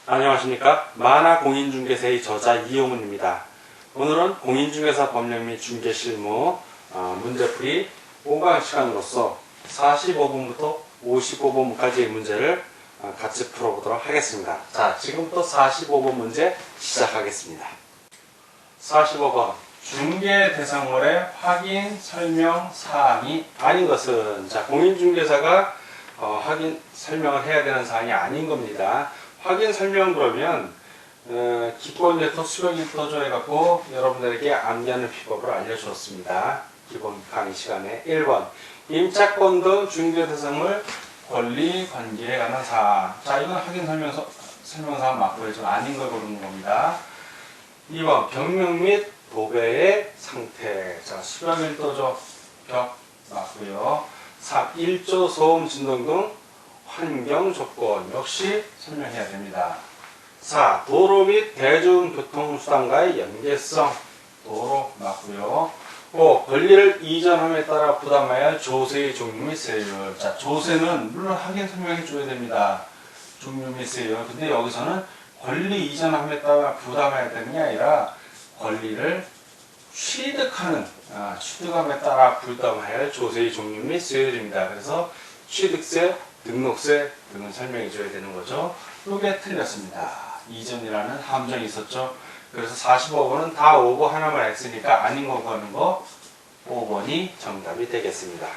안녕하십니까. 만화공인중개사의 저자 이용훈입니다. 오늘은 공인중개사 법령 및 중개실무 문제풀이 5강 시간으로서 45번부터 55번까지의 문제를 같이 풀어보도록 하겠습니다. 자, 지금부터 45번 문제 시작하겠습니다. 45번 중개 대상물의 확인 설명 사항이 아닌 것은, 자, 공인중개사가 확인 설명을 해야 되는 사항이 아닌 겁니다. 확인 설명 그러면 기본 일터 수령 일터조 해갖고 여러분들에게 암기하는 비법을 알려주었습니다. 기본 강의 시간에 1번 임차권 등 중개 대상물 권리 관계에 관한 사항. 자, 이건 확인 설명사항 맞고요. 좀 아닌 걸 고르는 겁니다. 2번 벽면 및 도배의 상태. 자, 수령 일터조 벽 맞고요. 3. 일조 소음 진동 등 환경 조건 역시 설명해야 됩니다. 4. 도로 및 대중교통수단과의 연계성. 도로 맞고요. 5. 권리를 이전함에 따라 부담해야 할 조세의 종류 및 세율. 자, 조세는 물론 확인 설명해 줘야 됩니다. 종류 및 세율. 근데 여기서는 권리 이전함에 따라 부담해야 되는 게 아니라 권리를 취득함에 따라 부담해야 할 조세의 종류 및 세율입니다. 그래서 취득세, 등록세 등을 설명해 줘야 되는 거죠. 이게 틀렸습니다. 이전이라는 함정이 있었죠. 그래서 45번은 다 오버 하나만 X니까 아닌 거 거는 거 5번이 정답이 되겠습니다.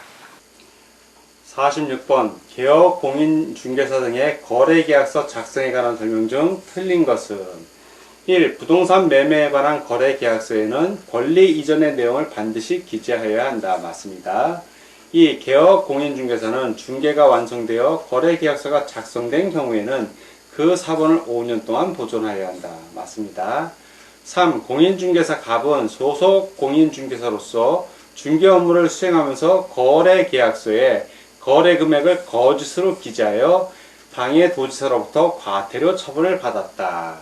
46번 개업 공인중개사 등의 거래계약서 작성에 관한 설명 중 틀린 것은 1. 부동산 매매에 관한 거래계약서에는 권리 이전의 내용을 반드시 기재하여야 한다. 맞습니다. 2. 개업 공인중개사는 중개가 완성되어 거래계약서가 작성된 경우에는 그 사본을 5년 동안 보존하여야 한다. 맞습니다. 3. 공인중개사 갑은 소속 공인중개사로서 중개 업무를 수행하면서 거래계약서에 거래금액을 거짓으로 기재하여 방해도지사로부터 과태료 처분을 받았다.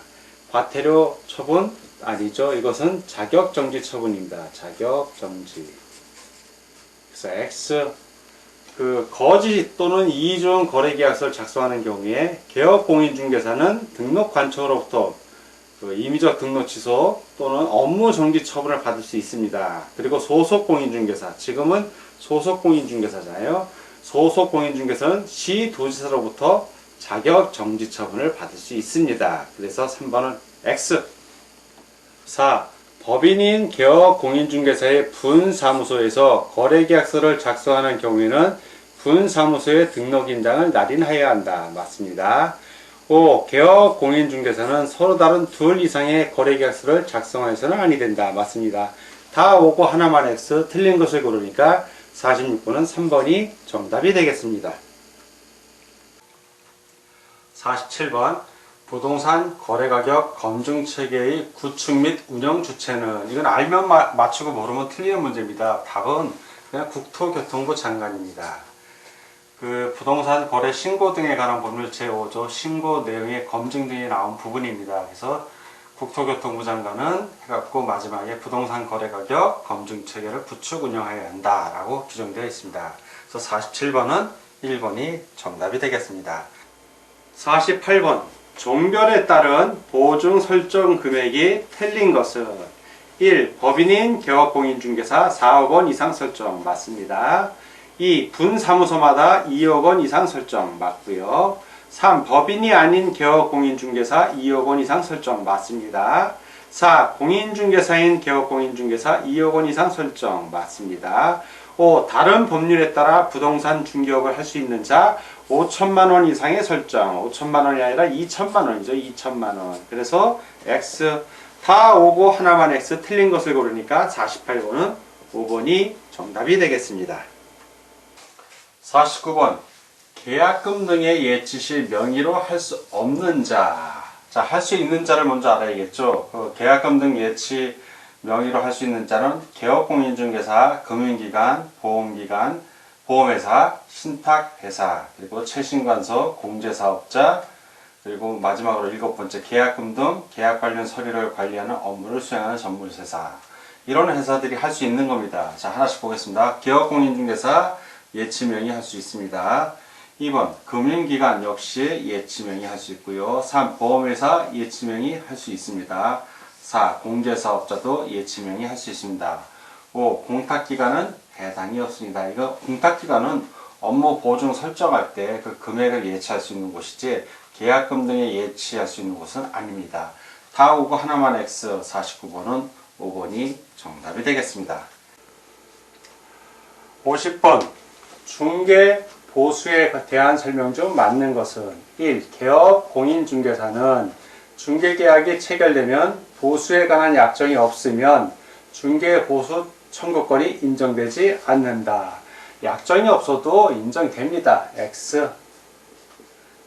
과태료 처분 아니죠. 이것은 자격정지 처분입니다. 자격정지. 그래서 X. 거짓 또는 이중 거래계약서를 작성하는 경우에 개업공인중개사는 등록관청으로부터 임의적 등록 취소 또는 업무 정지 처분을 받을 수 있습니다. 그리고 소속공인중개사, 지금은 소속공인중개사잖아요. 소속공인중개사는 시도지사로부터 자격정지 처분을 받을 수 있습니다. 그래서 3번은 X. 4. 법인인 개업공인중개사의 분사무소에서 거래계약서를 작성하는 경우에는 분사무소의 등록인장을 날인하여야 한다. 맞습니다. 5. 개업공인중개사는 서로 다른 둘 이상의 거래계약서를 작성하여서는 아니 된다. 맞습니다. 다 오고 하나만 X, 틀린 것을 고르니까 46번은 3번이 정답이 되겠습니다. 47번 부동산 거래가격 검증체계의 구축 및 운영 주체는, 이건 알면 맞추고 모르면 틀리는 문제입니다. 답은 그냥 국토교통부 장관입니다. 부동산 거래 신고 등에 관한 법률 제5조 신고 내용의 검증 등이 나온 부분입니다. 그래서 국토교통부 장관은 해갖고 마지막에 부동산 거래가격 검증체계를 구축 운영해야 한다라고 규정되어 있습니다. 그래서 47번은 1번이 정답이 되겠습니다. 48번 종별에 따른 보증 설정 금액이 틀린 것은 1. 법인인 개업공인중개사 4억 원 이상 설정 맞습니다. 2. 분사무소마다 2억 원 이상 설정 맞고요. 3. 법인이 아닌 개업공인중개사 2억 원 이상 설정 맞습니다. 4. 공인중개사인 개업공인중개사 2억 원 이상 설정 맞습니다. 5. 다른 법률에 따라 부동산 중개업을 할 수 있는 자 5천만 원 이상의 설정. 5천만 원이 아니라 2천만 원이죠. 2천만 원. 그래서 X. 다 오고 하나만 X, 틀린 것을 고르니까 48번은 5번이 정답이 되겠습니다. 49번 계약금 등의 예치시 명의로 할 수 없는 자. 자, 할 수 있는 자를 먼저 알아야겠죠. 계약금 등 예치 명의로 할 수 있는 자는 개업공인중개사, 금융기관, 보험기관, 보험회사, 신탁회사, 그리고 최신관서, 공제사업자, 그리고 마지막으로 7번째 계약금 등 계약 관련 서류를 관리하는 업무를 수행하는 전문회사. 이런 회사들이 할 수 있는 겁니다. 자, 하나씩 보겠습니다. 개업공인중개사 예치명의 할 수 있습니다. 2번 금융기관 역시 예치명의 할 수 있고요. 3. 보험회사 예치명의 할 수 있습니다. 4. 공제사업자도 예치명의 할 수 있습니다. 5. 공탁기관은 해당이 없습니다. 이거 공탁기관은 업무 보증 설정할 때 그 금액을 예치할 수 있는 곳이지 계약금 등에 예치할 수 있는 곳은 아닙니다. 다 오고 하나만 X 49번은 5번이 정답이 되겠습니다. 50번 중개 보수에 대한 설명 중 맞는 것은 1. 개업 공인중개사는 중개계약이 체결되면 보수에 관한 약정이 없으면 중개보수 청구권이 인정되지 않는다. 약정이 없어도 인정됩니다. X.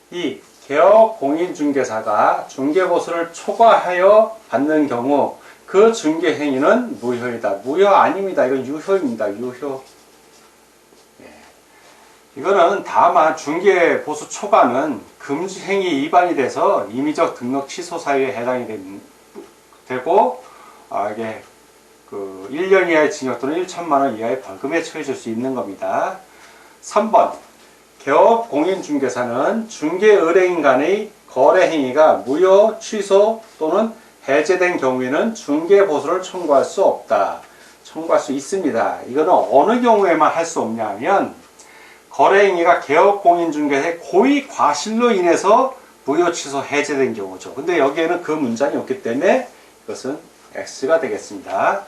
2. 개업 공인중개사가 중개보수를 초과하여 받는 경우 그 중개행위는 무효이다. 무효 아닙니다. 이건 유효입니다. 유효. 이거는 다만 중개보수 초과는 금지행위 위반이 돼서 임의적 등록 취소 사유에 해당이 되고 이게 1년 이하의 징역 또는 1천만 원 이하의 벌금에 처해질 수 있는 겁니다. 3번 개업 공인중개사는 중개의뢰인 간의 거래행위가 무효, 취소 또는 해제된 경우에는 중개보수를 청구할 수 없다. 청구할 수 있습니다. 이거는 어느 경우에만 할 수 없냐 하면 거래행위가 개업 공인중개사의 고의 과실로 인해서 무효, 취소, 해제된 경우죠. 근데 여기에는 그 문장이 없기 때문에 이것은 X가 되겠습니다.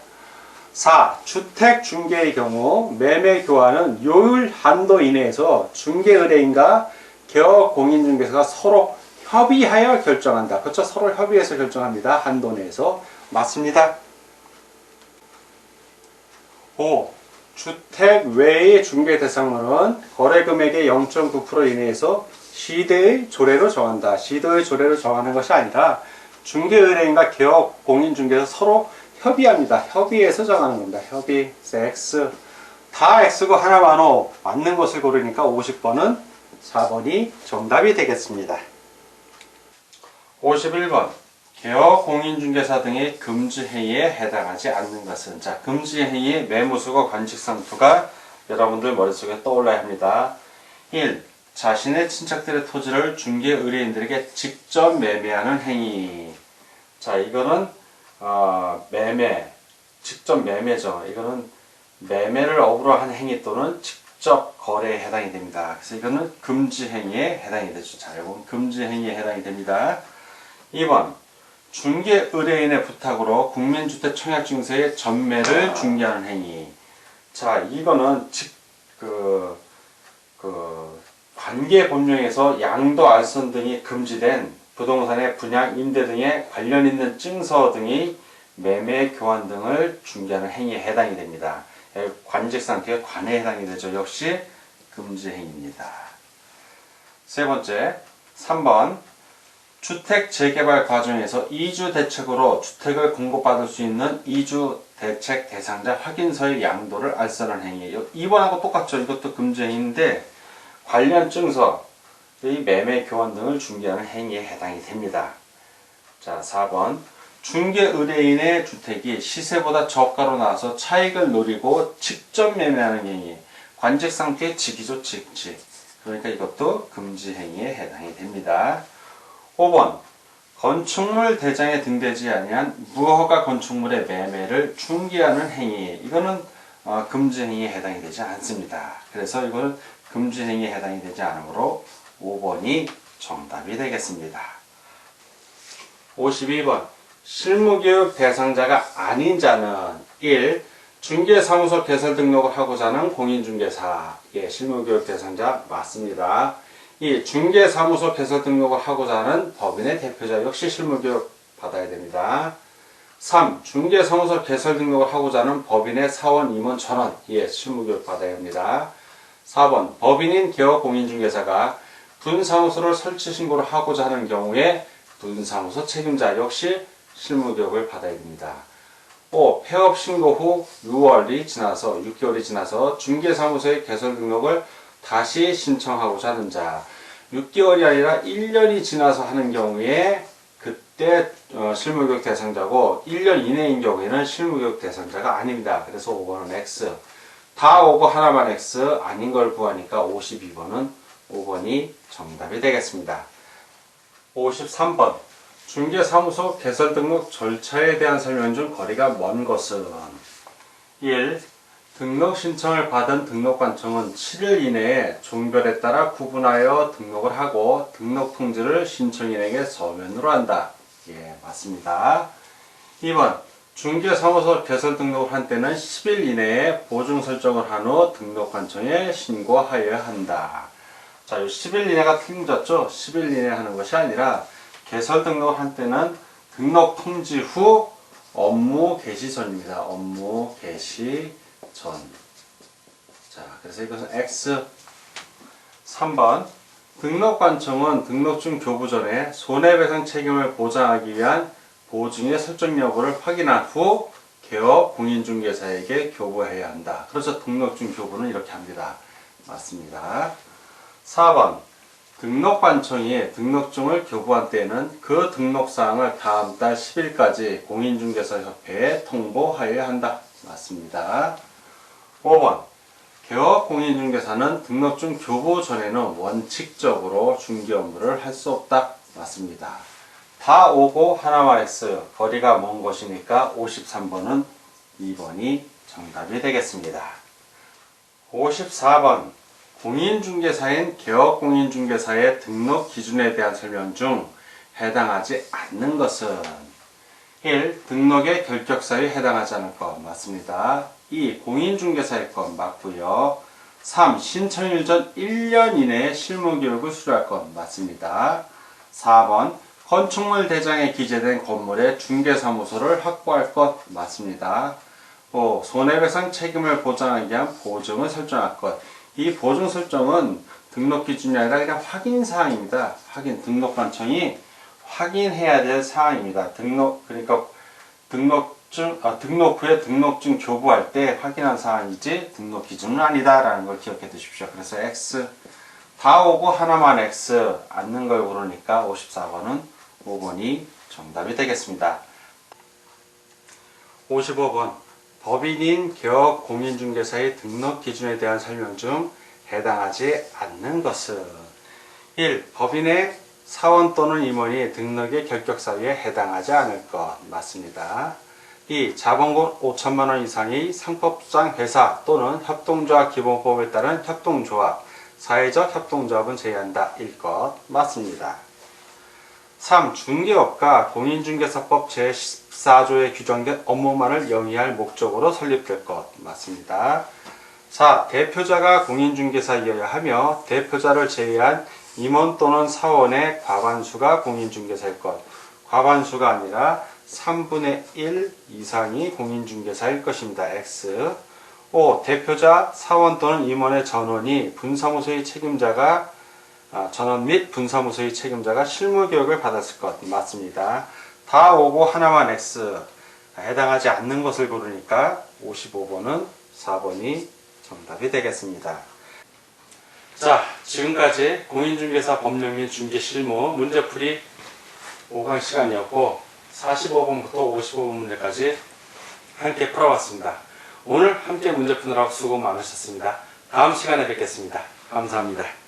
4. 주택 중개의 경우 매매 교환은 요율 한도 이내에서 중개 의뢰인과 개업 공인중개사가 서로 협의하여 결정한다. 그렇죠? 서로 협의해서 결정합니다. 한도 내에서. 맞습니다. 5. 주택 외의 중개 대상물은 거래 금액의 0.9% 이내에서 시대의 조례로 정한다. 시대의 조례로 정하는 것이 아니라 중개 의뢰인과 개업 공인중개사 서로 협의합니다. 협의해서 정하는 겁니다. 협의. X. 다 X고 하나만 O. 맞는 것을 고르니까 50번은 4번이 정답이 되겠습니다. 51번 개업 공인중개사 등의 금지행위에 해당하지 않는 것은 자 금지행위의 매무수고 관직상투가 여러분들 머릿속에 떠올라야 합니다. 1. 자신의 친척들의 토지를 중개 의뢰인들에게 직접 매매하는 행위. 자 이거는 매매, 직접 매매죠. 이거는 매매를 업으로 한 행위 또는 직접 거래에 해당이 됩니다. 그래서 이거는 금지행위에 해당이 되죠. 자, 이건 금지행위에 해당이 됩니다. 2번, 중개 의뢰인의 부탁으로 국민주택 청약증서의 전매를 중개하는 행위. 자, 이거는 관계법령에서 양도, 알선 등이 금지된 부동산의 분양, 임대 등에 관련 있는 증서 등이 매매, 교환 등을 중개하는 행위에 해당이 됩니다. 관직상투의 관에 해당이 되죠. 역시 금지행위입니다. 세 번째, 3번 주택 재개발 과정에서 이주 대책으로 주택을 공급받을 수 있는 이주 대책 대상자 확인서의 양도를 알선하는 행위. 2번하고 똑같죠. 이것도 금지행위인데 관련 증서, 의 매매, 교환 등을 중개하는 행위에 해당이 됩니다. 자, 4번. 중개 의뢰인의 주택이 시세보다 저가로 나와서 차익을 노리고 직접 매매하는 행위. 관직상투의 직이죠, 직지. 그러니까 이것도 금지 행위에 해당이 됩니다. 5번. 건축물 대장에 등대지 아니한 무허가 건축물의 매매를 중개하는 행위. 이거는 금지 행위에 해당이 되지 않습니다. 그래서 이거는 금지 행위에 해당이 되지 않으므로 5번이 정답이 되겠습니다. 52번 실무교육 대상자가 아닌 자는 1. 중개사무소 개설 등록을 하고자 하는 공인중개사. 예, 실무교육 대상자 맞습니다. 2. 중개사무소 개설 등록을 하고자 하는 법인의 대표자 역시 실무교육 받아야 됩니다. 3. 중개사무소 개설 등록을 하고자 하는 법인의 사원 임원 전원. 예, 실무교육 받아야 합니다. 4번 법인인 개업 공인중개사가 분사무소를 설치 신고를 하고자 하는 경우에 분사무소 책임자 역시 실무교육을 받아야 됩니다. 5. 폐업 신고 후 6개월이 지나서 중개사무소의 개설 등록을 다시 신청하고자 하는 자. 6개월이 아니라 1년이 지나서 하는 경우에 그때 실무교육 대상자고 1년 이내인 경우에는 실무교육 대상자가 아닙니다. 그래서 5번은 X. 다 오고 하나만 X 아닌 걸 구하니까 52번은 5번이 정답이 되겠습니다. 53번 중개사무소 개설 등록 절차에 대한 설명 중 거리가 먼 것은 1. 등록 신청을 받은 등록관청은 7일 이내에 종별에 따라 구분하여 등록을 하고 등록 통지를 신청인에게 서면으로 한다. 예, 맞습니다. 2번 중개사무소 개설 등록을 한 때는 10일 이내에 보증 설정을 한 후 등록관청에 신고하여야 한다. 자, 이 10일 이내가 틀려졌죠? 10일 이내에 하는 것이 아니라 개설 등록을 한 때는 등록 통지 후 업무 개시 전입니다. 업무 개시 전. 자, 그래서 이것은 X. 3번 등록관청은 등록증 교부 전에 손해배상 책임을 보장하기 위한 보증의 설정 여부를 확인한 후 개업 공인중개사에게 교부해야 한다. 그래서 등록증 교부는 이렇게 합니다. 맞습니다. 4번 등록관청이 등록증을 교부한 때에는 그 등록사항을 다음 달 10일까지 공인중개사협회에 통보하여야 한다. 맞습니다. 5번 개업 공인중개사는 등록증 교부 전에는 원칙적으로 중개 업무를 할 수 없다. 맞습니다. 다 오고 하나만 X. 거리가 먼 것이니까 53번은 2번이 정답이 되겠습니다. 54번 공인중개사인 개업공인중개사의 등록 기준에 대한 설명 중 해당하지 않는 것은 1. 등록의 결격사유에 해당하지 않을 것. 맞습니다. 2. 공인중개사일 것. 맞고요. 3. 신청일 전 1년 이내에 실무교육을 수료할 것. 맞습니다. 4번 건축물 대장에 기재된 건물의 중개사무소를 확보할 것. 맞습니다. 5. 손해배상 책임을 보장하기 위한 보증을 설정할 것. 이 보증 설정은 등록 기준이 아니라 그냥 확인 사항입니다. 등록관청이 확인해야 될 사항입니다. 그러니까 등록 후에 등록증 교부할 때 확인한 사항이지 등록 기준은 아니다라는 걸 기억해 두십시오. 그래서 X. 다 오고 하나만 X. 않는 걸 고르니까 54번은 5번이 정답이 되겠습니다. 55번 법인인 개업 공인중개사의 등록 기준에 대한 설명 중 해당하지 않는 것은 1. 법인의 사원 또는 임원이 등록의 결격사유에 해당하지 않을 것. 맞습니다. 2. 자본금 5천만 원 이상의 상법상 회사 또는 협동조합 기본법에 따른 협동조합, 사회적 협동조합은 제외한다. 일 것. 맞습니다. 3. 중개업과 공인중개사법 제14조에 규정된 업무만을 영위할 목적으로 설립될 것. 맞습니다. 4. 대표자가 공인중개사이어야 하며 대표자를 제외한 임원 또는 사원의 과반수가 공인중개사일 것. 과반수가 아니라 3분의 1 이상이 공인중개사일 것입니다. X. 5. 대표자, 사원 또는 임원의 전원이 분사무소의 책임자가 전원 및 분사무소의 책임자가 실무교육을 받았을 것. 맞습니다. 다 오고 하나만 X. 해당하지 않는 것을 고르니까 55번은 4번이 정답이 되겠습니다. 자, 지금까지 공인중개사 법령 및 중개실무 문제풀이 5강 시간이었고 45번부터 55번 문제까지 함께 풀어봤습니다. 오늘 함께 문제 푸느라고 수고 많으셨습니다. 다음 시간에 뵙겠습니다. 감사합니다.